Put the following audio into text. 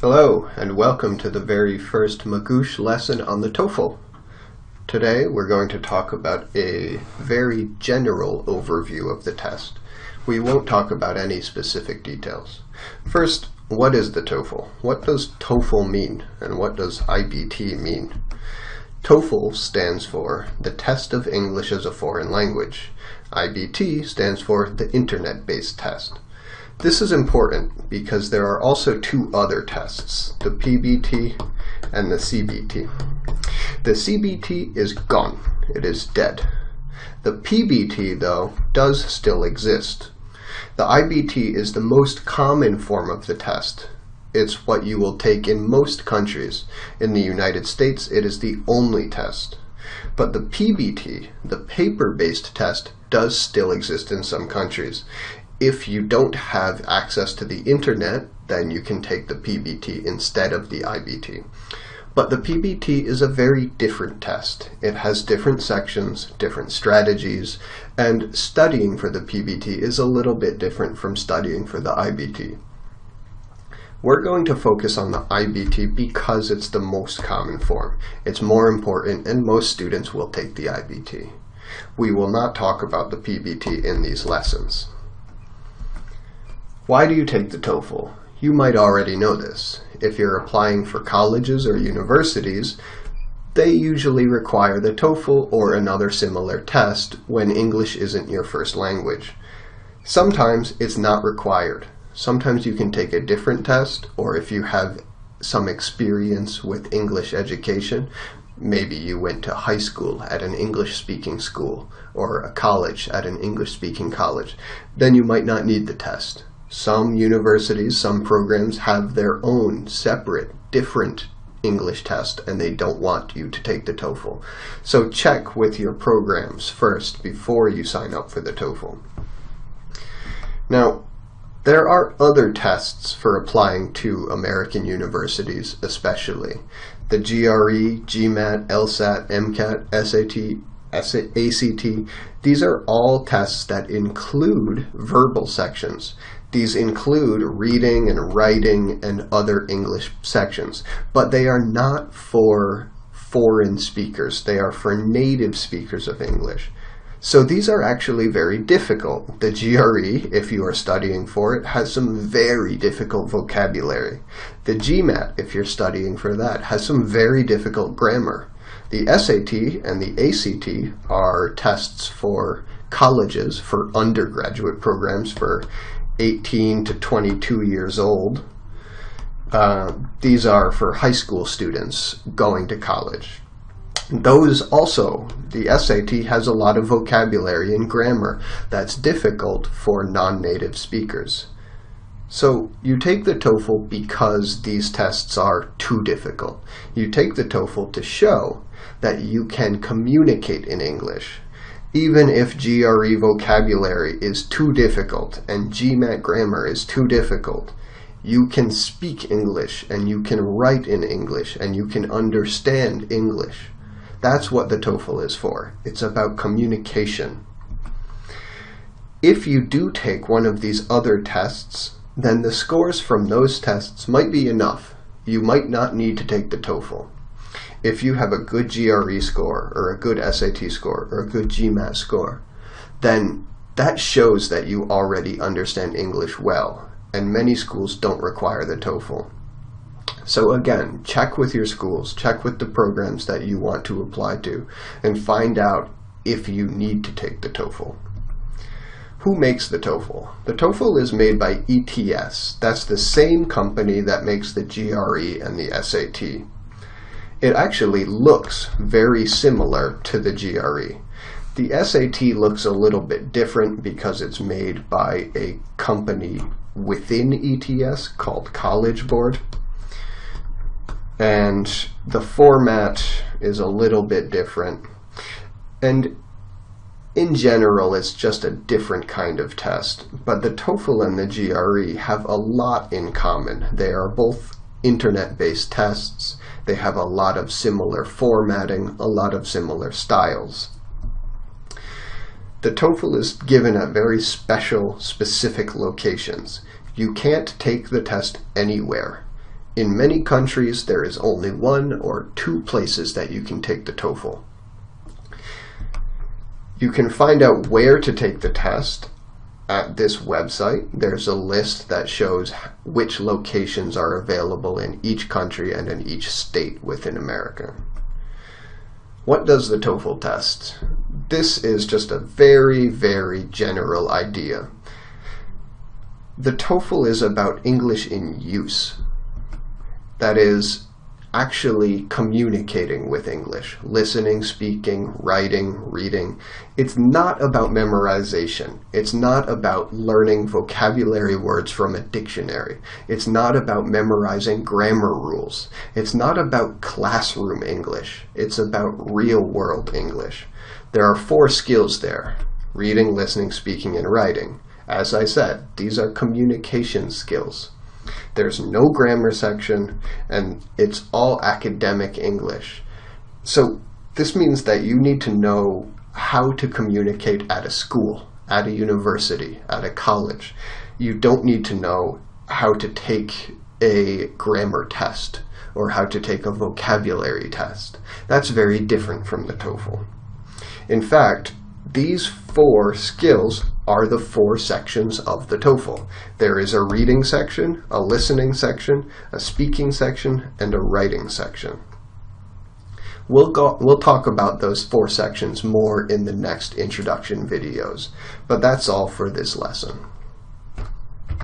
Hello, and welcome to the very first Magoosh lesson on the TOEFL. Today we're going to talk about a very general overview of the test. We won't talk about any specific details. First, what is the TOEFL? What does TOEFL mean, and what does iBT mean? TOEFL stands for the Test of English as a Foreign Language. iBT stands for the Internet-Based Test. This is important because there are also two other tests, the PBT and the CBT. The CBT is gone. It is dead. The PBT, though, does still exist. The iBT is the most common form of the test. It's what you will take in most countries. In the United States, it is the only test. But the PBT, the paper-based test, does still exist in some countries. If you don't have access to the internet, then you can take the PBT instead of the iBT. But the PBT is a very different test. It has different sections, different strategies, and studying for the PBT is a little bit different from studying for the iBT. We're going to focus on the iBT because it's the most common form. It's more important and most students will take the iBT. We will not talk about the PBT in these lessons. Why do you take the TOEFL? You might already know this. If you're applying for colleges or universities, they usually require the TOEFL or another similar test when English isn't your first language. Sometimes it's not required. Sometimes you can take a different test, or if you have some experience with English education, maybe you went to high school at an English-speaking school or a college at an English-speaking college, then you might not need the test. Some universities, some programs have their own separate, different English test, and they don't want you to take the TOEFL. So check with your programs first before you sign up for the TOEFL. Now, there are other tests for applying to American universities, especially. The GRE, GMAT, LSAT, MCAT, SAT, ACT, these are all tests that include verbal sections. These include reading and writing and other English sections, but they are not for foreign speakers. They are for native speakers of English. So these are actually very difficult. The GRE, if you are studying for it, has some very difficult vocabulary. The GMAT, if you're studying for that, has some very difficult grammar. The SAT and the ACT are tests for colleges, for undergraduate programs, for 18 to 22 years old. These are for high school students going to college. Those also, the SAT has a lot of vocabulary and grammar that's difficult for non-native speakers. So you take the TOEFL because these tests are too difficult. You take the TOEFL to show that you can communicate in English. Even if GRE vocabulary is too difficult and GMAT grammar is too difficult, you can speak English and you can write in English and you can understand English. That's what the TOEFL is for. It's about communication. If you do take one of these other tests, then the scores from those tests might be enough. You might not need to take the TOEFL. If you have a good GRE score, or a good SAT score, or a good GMAT score, then that shows that you already understand English well, and many schools don't require the TOEFL. So again, check with your schools, check with the programs that you want to apply to, and find out if you need to take the TOEFL. Who makes the TOEFL? The TOEFL is made by ETS. That's the same company that makes the GRE and the SAT. It actually looks very similar to the GRE. The SAT looks a little bit different because it's made by a company within ETS called College Board. And the format is a little bit different. And in general, it's just a different kind of test. But the TOEFL and the GRE have a lot in common. They are both internet-based tests. They have a lot of similar formatting, a lot of similar styles. The TOEFL is given at very special, specific locations. You can't take the test anywhere. In many countries, there is only 1 or 2 places that you can take the TOEFL. You can find out where to take the test at this website. There's a list that shows which locations are available in each country and in each state within America. What does the TOEFL test? This is just a very, very general idea. The TOEFL is about English in use. That is, actually communicating with English, listening, speaking, writing, reading. It's not about memorization. It's not about learning vocabulary words from a dictionary. It's not about memorizing grammar rules. It's not about classroom English. It's about real-world English. There are 4 skills there: reading, listening, speaking, and writing. As I said, these are communication skills. There's no grammar section, and it's all academic English. So this means that you need to know how to communicate at a school, at a university, at a college. You don't need to know how to take a grammar test or how to take a vocabulary test. That's very different from the TOEFL. In fact, these 4 skills are the 4 sections of the TOEFL. There is a reading section, a listening section, a speaking section, and a writing section. We'll talk about those 4 sections more in the next introduction videos, but that's all for this lesson.